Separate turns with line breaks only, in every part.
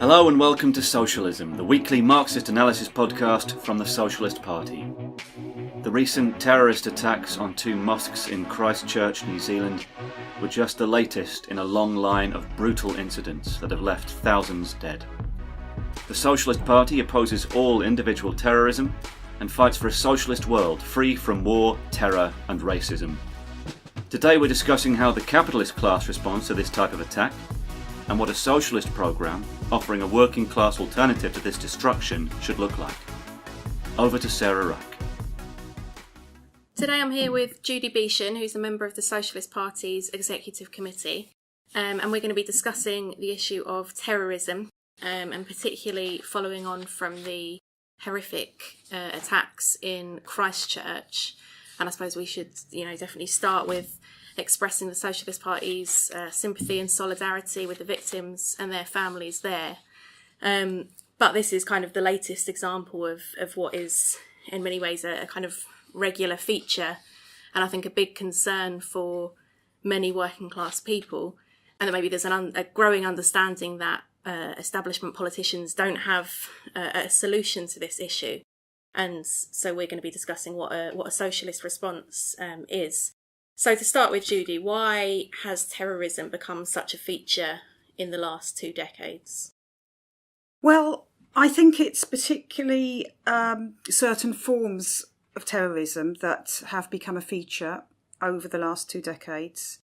Hello and welcome to Socialism, the weekly Marxist analysis podcast from the Socialist Party. The recent terrorist attacks on two mosques in Christchurch, New Zealand, were just the latest in a long line of brutal incidents that have left thousands dead. The Socialist Party opposes all individual terrorism and fights for a socialist world free from war, terror and racism. Today we're discussing how the capitalist class responds to this type of attack, and what a socialist programme, offering a working class alternative to this destruction, should look like. Over to Sarah Rack.
Today I'm here with Judy Beishon, who's a member of the Socialist Party's Executive Committee, and we're going to be discussing the issue of terrorism, and particularly following on from the horrific attacks in Christchurch. And I suppose we should, definitely start with expressing the Socialist Party's sympathy and solidarity with the victims and their families there. But this is kind of the latest example of what is, in many ways, a kind of regular feature, and I think a big concern for many working class people. And that maybe there's a growing understanding that establishment politicians don't have a solution to this issue. And so we're going to be discussing what a socialist response is. So to start with, Judy, why has terrorism become such a feature in the last 2 decades?
Well, I think it's particularly certain forms of terrorism that have become a feature over the last 2 decades,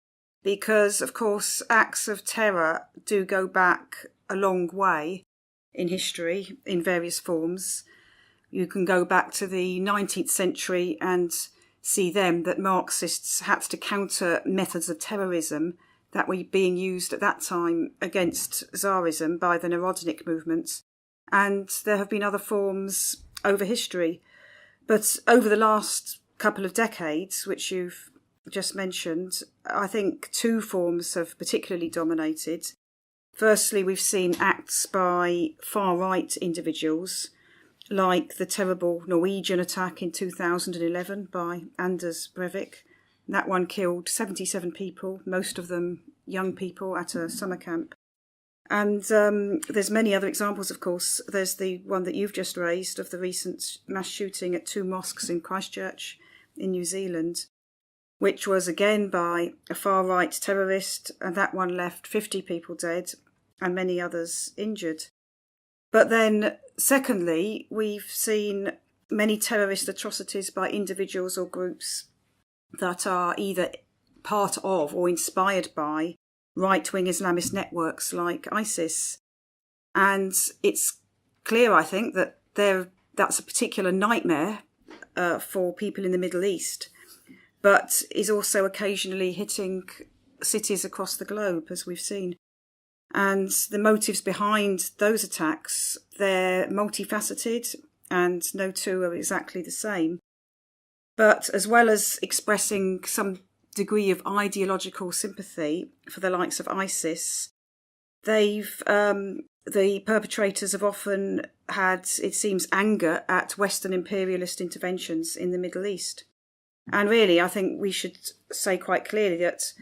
because, of course, acts of terror do go back a long way in history in various forms. You can go back to the 19th century and see that Marxists had to counter methods of terrorism that were being used at that time against Tsarism by the Narodnik movement. And there have been other forms over history. But over the last couple of decades, which you've just mentioned, I think 2 forms have particularly dominated. Firstly, we've seen acts by far-right individuals, like the terrible Norwegian attack in 2011 by Anders Breivik. That one killed 77 people, most of them young people at a summer camp. And there's many other examples, of course. There's the one that you've just raised of the recent mass shooting at 2 mosques in Christchurch in New Zealand, which was again by a far-right terrorist, and that one left 50 people dead and many others injured. But then, secondly, we've seen many terrorist atrocities by individuals or groups that are either part of or inspired by right-wing Islamist networks like ISIS. And it's clear, I think, that that's a particular nightmare for people in the Middle East, but is also occasionally hitting cities across the globe, as we've seen. And the motives behind those attacks, they're multifaceted, and no 2 are exactly the same. But as well as expressing some degree of ideological sympathy for the likes of ISIS, the perpetrators have often had, it seems, anger at Western imperialist interventions in the Middle East. And really, I think we should say quite clearly that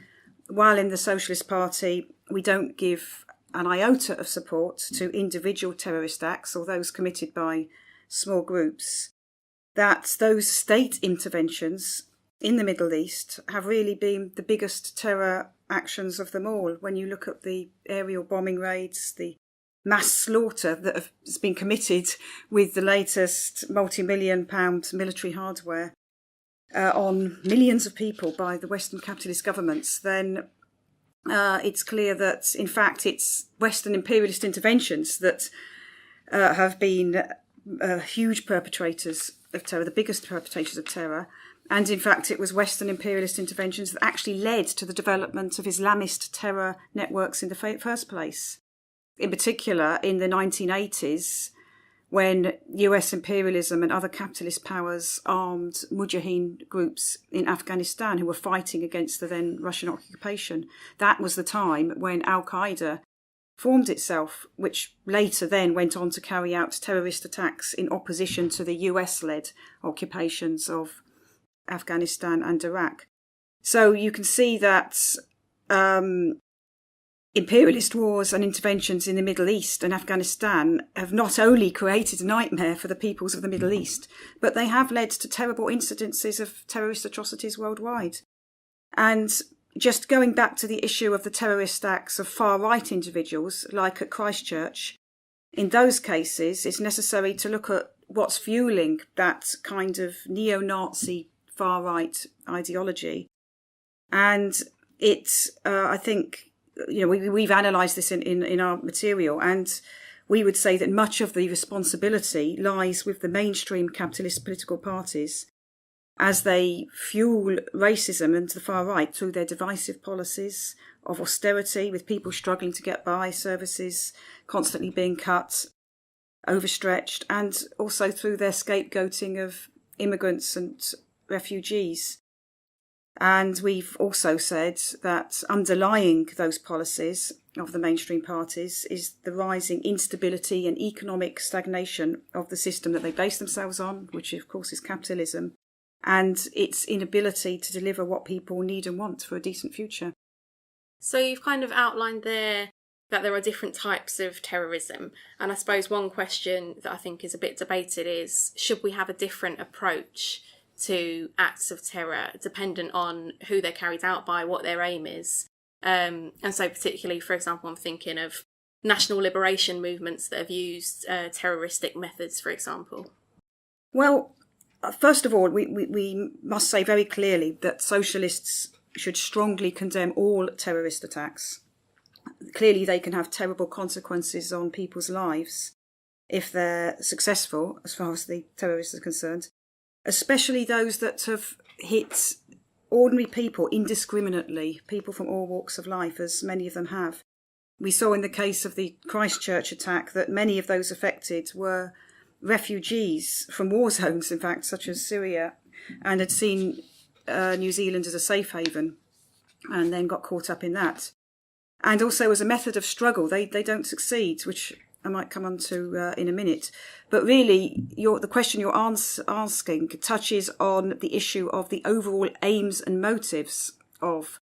while in the Socialist Party we don't give an iota of support to individual terrorist acts or those committed by small groups, that those state interventions in the Middle East have really been the biggest terror actions of them all. When you look at the aerial bombing raids, the mass slaughter that has been committed with the latest multi-million pound military hardware on millions of people by the Western capitalist governments, then it's clear that, in fact, it's Western imperialist interventions that have been huge perpetrators of terror, the biggest perpetrators of terror. And, in fact, it was Western imperialist interventions that actually led to the development of Islamist terror networks in the first place. In particular, in the 1980s, when US imperialism and other capitalist powers armed mujahideen groups in Afghanistan who were fighting against the then Russian occupation. That was the time when Al-Qaeda formed itself, which later then went on to carry out terrorist attacks in opposition to the US-led occupations of Afghanistan and Iraq. So you can see that imperialist wars and interventions in the Middle East and Afghanistan have not only created a nightmare for the peoples of the Middle East, but they have led to terrible incidences of terrorist atrocities worldwide. And just going back to the issue of the terrorist acts of far-right individuals, like at Christchurch, in those cases, it's necessary to look at what's fueling that kind of neo-Nazi far-right ideology. And it's, I think, we've analysed this in our material, and we would say that much of the responsibility lies with the mainstream capitalist political parties as they fuel racism and the far right through their divisive policies of austerity, with people struggling to get by, services constantly being cut, overstretched, and also through their scapegoating of immigrants and refugees. And we've also said that underlying those policies of the mainstream parties is the rising instability and economic stagnation of the system that they base themselves on, which of course is capitalism, and its inability to deliver what people need and want for a decent future.
So you've kind of outlined there that there are different types of terrorism. And I suppose one question that I think is a bit debated is, should we have a different approach to acts of terror dependent on who they're carried out by, what their aim is? And so particularly, for example, I'm thinking of national liberation movements that have used terroristic methods, for example.
Well, first of all, we must say very clearly that socialists should strongly condemn all terrorist attacks. Clearly, they can have terrible consequences on people's lives if they're successful, as far as the terrorists are concerned, especially those that have hit ordinary people indiscriminately, people from all walks of life, as many of them have. We saw in the case of the Christchurch attack that many of those affected were refugees from war zones, in fact, such as Syria, and had seen New Zealand as a safe haven and then got caught up in that. And also as a method of struggle, they don't succeed, which I might come on to in a minute. But really, the question you're asking touches on the issue of the overall aims and motives of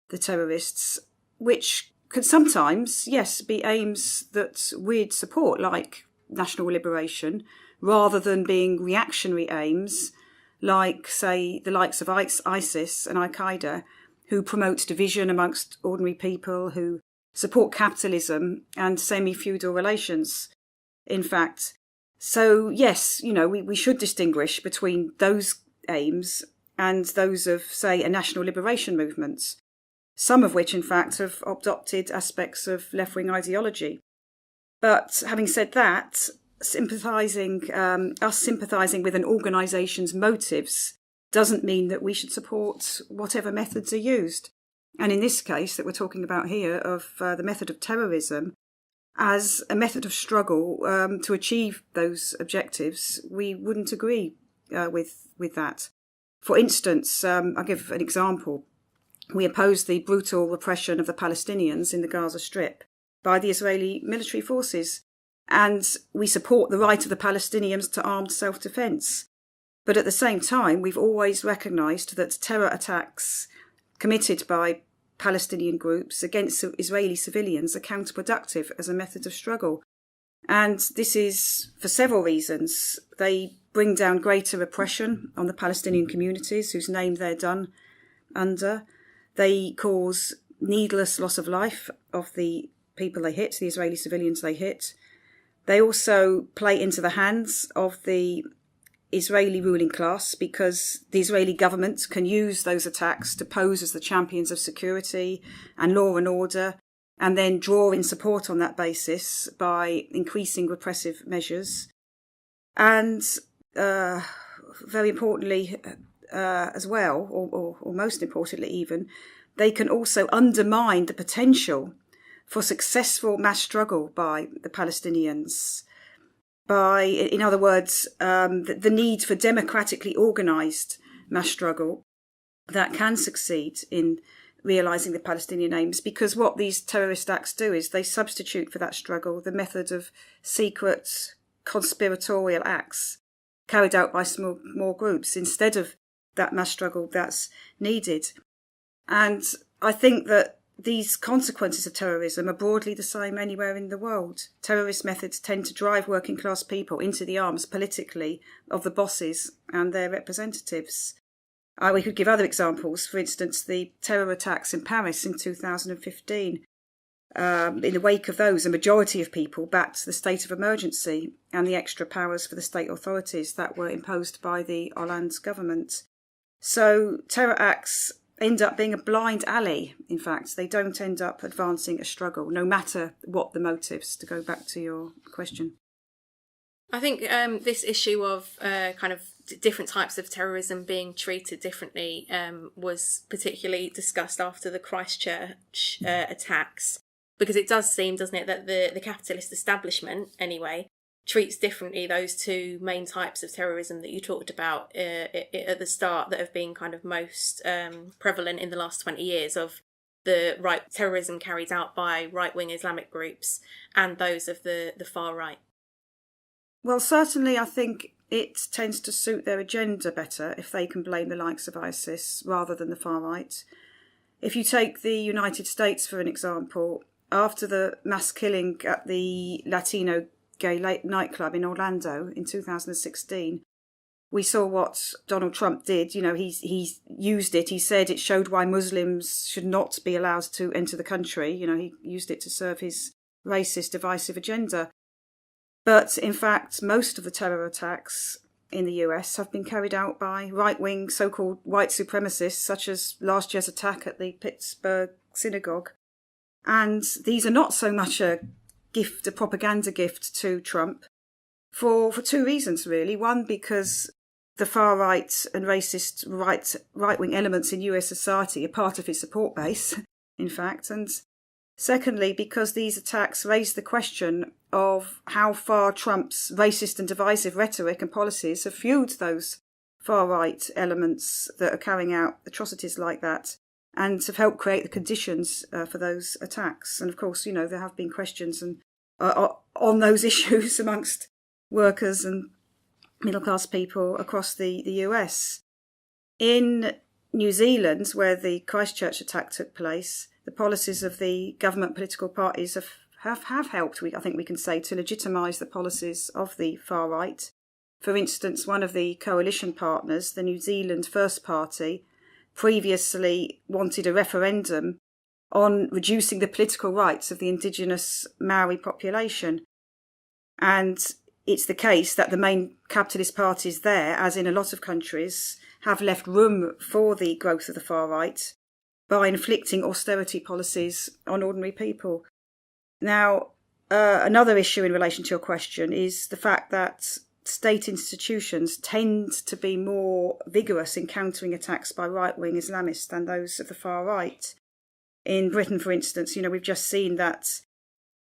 the terrorists, which could sometimes, yes, be aims that we'd support, like national liberation, rather than being reactionary aims, like, say, the likes of ISIS and Al-Qaeda, who promote division amongst ordinary people, who support capitalism and semi-feudal relations, in fact. So, yes, we should distinguish between those aims and those of, say, a national liberation movement, some of which, in fact, have adopted aspects of left-wing ideology. But having said that, sympathising with an organisation's motives doesn't mean that we should support whatever methods are used. And in this case that we're talking about here, of the method of terrorism, as a method of struggle to achieve those objectives, we wouldn't agree with that. For instance, I'll give an example. We oppose the brutal repression of the Palestinians in the Gaza Strip by the Israeli military forces, and we support the right of the Palestinians to armed self-defence. But at the same time, we've always recognised that terror attacks committed by Palestinian groups against Israeli civilians are counterproductive as a method of struggle. And this is for several reasons. They bring down greater repression on the Palestinian communities whose name they're done under. They cause needless loss of life of the people they hit, the Israeli civilians they hit. They also play into the hands of the Israeli ruling class, because the Israeli government can use those attacks to pose as the champions of security and law and order, and then draw in support on that basis by increasing repressive measures. And very importantly as well, or most importantly even, they can also undermine the potential for successful mass struggle by the Palestinians, by, in other words, the need for democratically organised mass struggle that can succeed in realising the Palestinian aims, because what these terrorist acts do is they substitute for that struggle the method of secret conspiratorial acts carried out by small groups instead of that mass struggle that's needed. And I think that these consequences of terrorism are broadly the same anywhere in the world. Terrorist methods tend to drive working class people into the arms politically of the bosses and their representatives. We could give other examples. For instance, the terror attacks in Paris in 2015. In the wake of those, a majority of people backed the state of emergency and the extra powers for the state authorities that were imposed by the Hollande government. So terror acts end up being a blind alley, in fact. They don't end up advancing a struggle, no matter what the motives, to go back to your question.
I think this issue of kind of different types of terrorism being treated differently was particularly discussed after the Christchurch attacks, because it does seem, doesn't it, that the capitalist establishment, anyway, treats differently those two main types of terrorism that you talked about at the start that have been kind of most prevalent in the last 20 years, of the terrorism carried out by right-wing Islamic groups and those of the far right.
Well, certainly I think it tends to suit their agenda better if they can blame the likes of ISIS rather than the far right. If you take the United States for an example, after the mass killing at the Latino gay nightclub in Orlando in 2016, we saw what Donald Trump did. You know, he used it. He said it showed why Muslims should not be allowed to enter the country. You know, he used it to serve his racist, divisive agenda. But in fact, most of the terror attacks in the US have been carried out by right-wing so-called white supremacists, such as last year's attack at the Pittsburgh synagogue. And these are not so much a propaganda gift to Trump, for two reasons, really. One, because the far right and racist right-wing elements in US society are part of his support base, in fact. And secondly, because these attacks raise the question of how far Trump's racist and divisive rhetoric and policies have fueled those far-right elements that are carrying out atrocities like that, and have helped create the conditions for those attacks. And of course, you know, there have been questions on those issues amongst workers and middle-class people across the US. In New Zealand, where the Christchurch attack took place, the policies of the government political parties have helped, I think we can say, to legitimise the policies of the far right. For instance, one of the coalition partners, the New Zealand First Party, previously wanted a referendum on reducing the political rights of the indigenous Maori population. And it's the case that the main capitalist parties there, as in a lot of countries, have left room for the growth of the far right by inflicting austerity policies on ordinary people. Now, another issue in relation to your question is the fact that state institutions tend to be more vigorous in countering attacks by right-wing Islamists than those of the far right. In Britain, for instance, you know, we've just seen that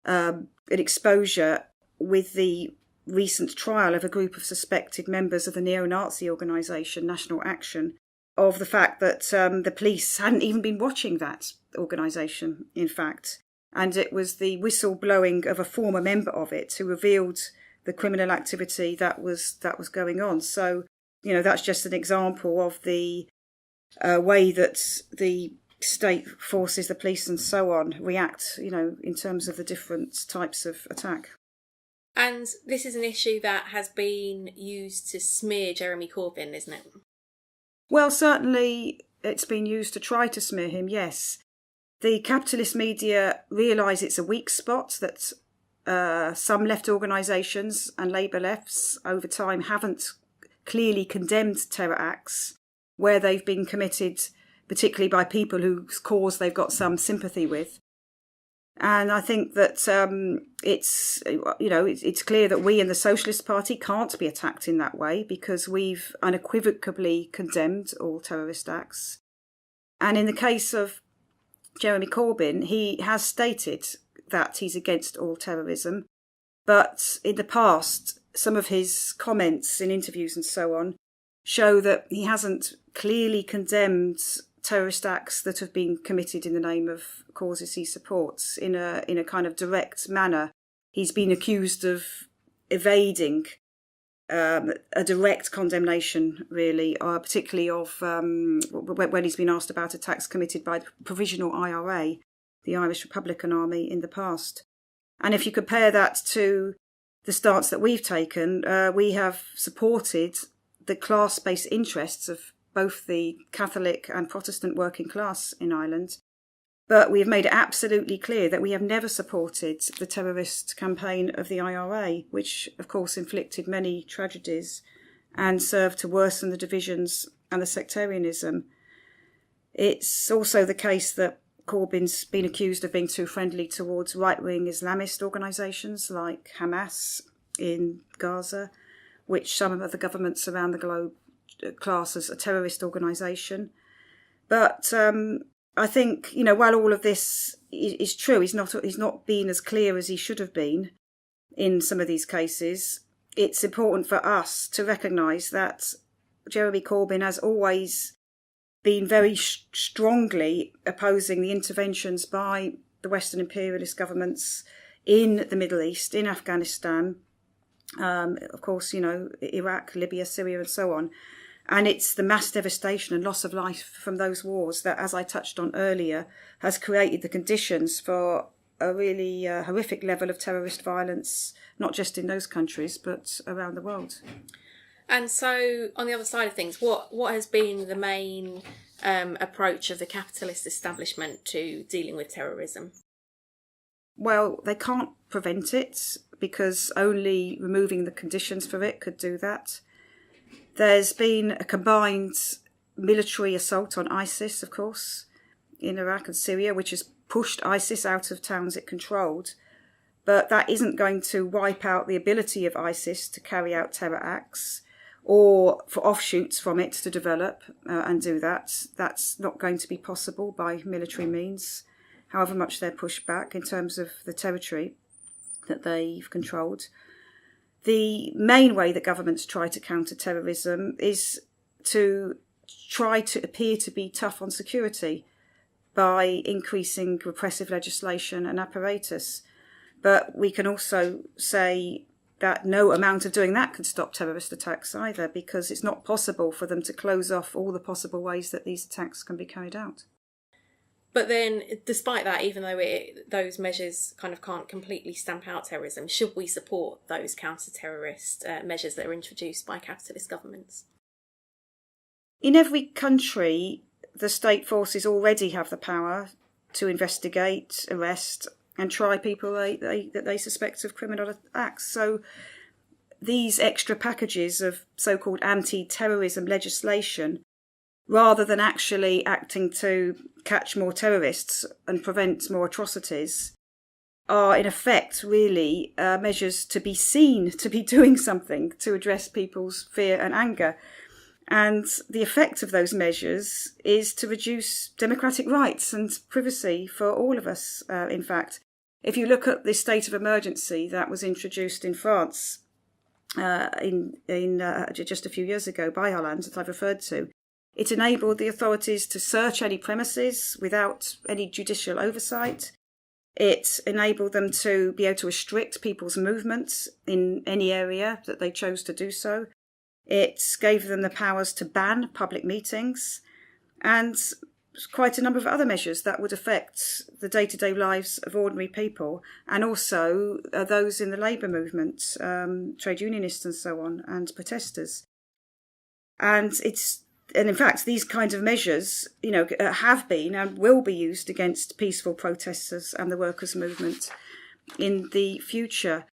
an exposure with the recent trial of a group of suspected members of the neo-Nazi organisation National Action, of the fact that the police hadn't even been watching that organisation, in fact. And it was the whistleblowing of a former member of it who revealed the criminal activity that was going on. So, you know, that's just an example of the way that the state forces, the police and so on, react, you know, in terms of the different types of attack.
And this is an issue that has been used to smear Jeremy Corbyn, isn't it?
Well, certainly it's been used to try to smear him, yes. The capitalist media realise it's a weak spot, that some left organisations and Labour lefts over time haven't clearly condemned terror acts where they've been committed, particularly by people whose cause they've got some sympathy with. And I think that it's clear that we in the Socialist Party can't be attacked in that way, because we've unequivocally condemned all terrorist acts. And in the case of Jeremy Corbyn, he has stated that he's against all terrorism, but in the past, some of his comments in interviews and so on show that he hasn't clearly condemned terrorist acts that have been committed in the name of causes he supports in a kind of direct manner. He's been accused of evading a direct condemnation, really, particularly of when he's been asked about attacks committed by the Provisional IRA the Irish Republican Army in the past. And if you compare that to the stance that we've taken, we have supported the class-based interests of both the Catholic and Protestant working class in Ireland. But we have made it absolutely clear that we have never supported the terrorist campaign of the IRA, which, of course, inflicted many tragedies and served to worsen the divisions and the sectarianism. It's also the case that Corbyn's been accused of being too friendly towards right-wing Islamist organisations like Hamas in Gaza, which some of the governments around the globe class as a terrorist organisation. But I think, while all of this is true, he's not been as clear as he should have been in some of these cases. It's important for us to recognise that Jeremy Corbyn has always been very strongly opposing the interventions by the Western imperialist governments in the Middle East, in Afghanistan, of course, Iraq, Libya, Syria and so on. And it's the mass devastation and loss of life from those wars that, as I touched on earlier, has created the conditions for a really horrific level of terrorist violence, not just in those countries, but around the world.
And so, on the other side of things, what has been the main approach of the capitalist establishment to dealing with terrorism?
Well, they can't prevent it because only removing the conditions for it could do that. There's been a combined military assault on ISIS, of course, in Iraq and Syria, which has pushed ISIS out of towns it controlled. But that isn't going to wipe out the ability of ISIS to carry out terror acts or for offshoots from it to develop and do that. That's not going to be possible by military means, however much they're pushed back in terms of the territory that they've controlled. The main way that governments try to counter terrorism is to try to appear to be tough on security by increasing repressive legislation and apparatus. But we can also say that no amount of doing that can stop terrorist attacks either, because it's not possible for them to close off all the possible ways that these attacks can be carried out.
But then, despite that, even though those measures kind of can't completely stamp out terrorism, should we support those counter-terrorist measures that are introduced by capitalist governments?
In every country, the state forces already have the power to investigate, arrest and try people that they suspect of criminal acts. So these extra packages of so-called anti-terrorism legislation, rather than actually acting to catch more terrorists and prevent more atrocities, are in effect really measures to be seen to be doing something to address people's fear and anger. And the effect of those measures is to reduce democratic rights and privacy for all of us, in fact. If you look at the state of emergency that was introduced in France just a few years ago by Hollande, that I've referred to, it enabled the authorities to search any premises without any judicial oversight. It enabled them to be able to restrict people's movements in any area that they chose to do so. It gave them the powers to ban public meetings and quite a number of other measures that would affect the day-to-day lives of ordinary people and also those in the labour movement, trade unionists and so on, and protesters. And in fact, these kinds of measures, have been and will be used against peaceful protesters and the workers' movement in the future.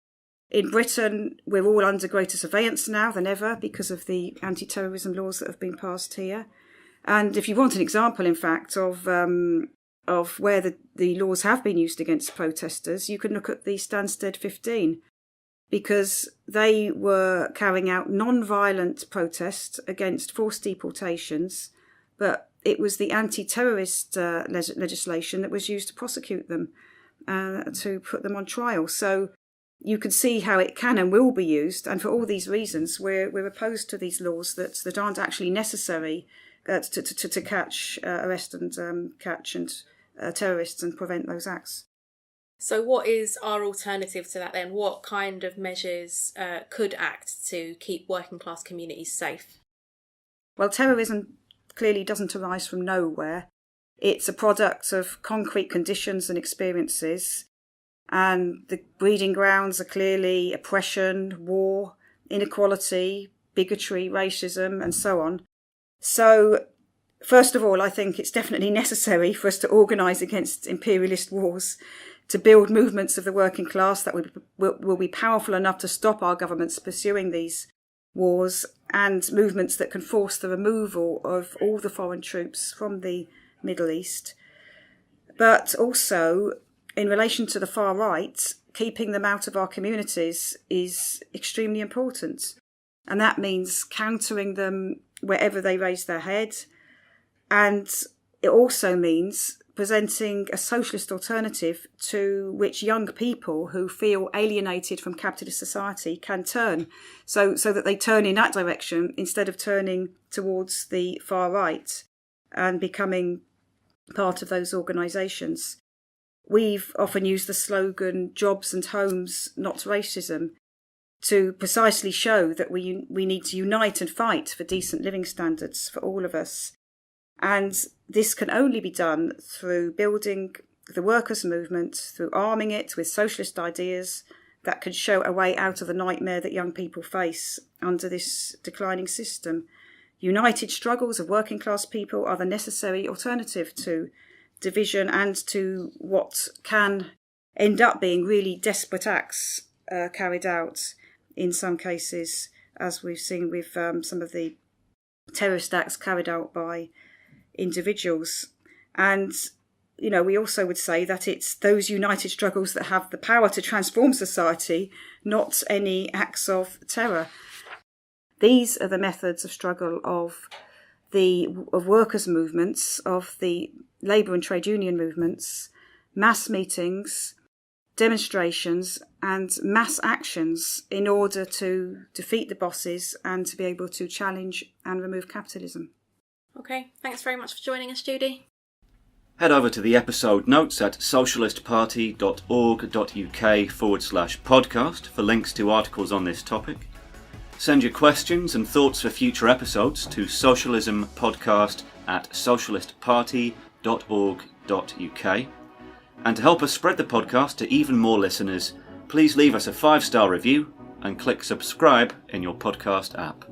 In Britain, we're all under greater surveillance now than ever because of the anti-terrorism laws that have been passed here. And if you want an example, in fact, of where the laws have been used against protesters, you can look at the Stansted 15, because they were carrying out non-violent protests against forced deportations, but it was the anti-terrorist legislation that was used to prosecute them, to put them on trial. So you can see how it can and will be used, and for all these reasons, we're opposed to these laws that aren't actually necessary to catch, arrest and catch terrorists and prevent those acts.
So what is our alternative to that then? What kind of measures could act to keep working class communities safe?
Well, terrorism clearly doesn't arise from nowhere. It's a product of concrete conditions and experiences, and the breeding grounds are clearly oppression, war, inequality, bigotry, racism, and so on. So, first of all, I think it's definitely necessary for us to organise against imperialist wars, to build movements of the working class that will be powerful enough to stop our governments pursuing these wars, and movements that can force the removal of all the foreign troops from the Middle East. But also, in relation to the far right, keeping them out of our communities is extremely important. And that means countering them wherever they raise their head. And it also means presenting a socialist alternative to which young people who feel alienated from capitalist society can turn, so that they turn in that direction instead of turning towards the far right and becoming part of those organisations. We've often used the slogan, jobs and homes, not racism, to precisely show that we need to unite and fight for decent living standards for all of us. And this can only be done through building the workers' movement, through arming it with socialist ideas that can show a way out of the nightmare that young people face under this declining system. United struggles of working class people are the necessary alternative to division and to what can end up being really desperate acts carried out in some cases, as we've seen with some of the terrorist acts carried out by individuals. And, you know, we also would say that it's those united struggles that have the power to transform society, not any acts of terror. These are the methods of struggle of workers' movements, of the labour and trade union movements, mass meetings, demonstrations and mass actions in order to defeat the bosses and to be able to challenge and remove capitalism.
Okay, thanks very much for joining us, Judy.
Head over to the episode notes at socialistparty.org.uk/podcast for links to articles on this topic. Send your questions and thoughts for future episodes to socialismpodcast@socialistparty.org.uk. And to help us spread the podcast to even more listeners, please leave us a 5-star review and click subscribe in your podcast app.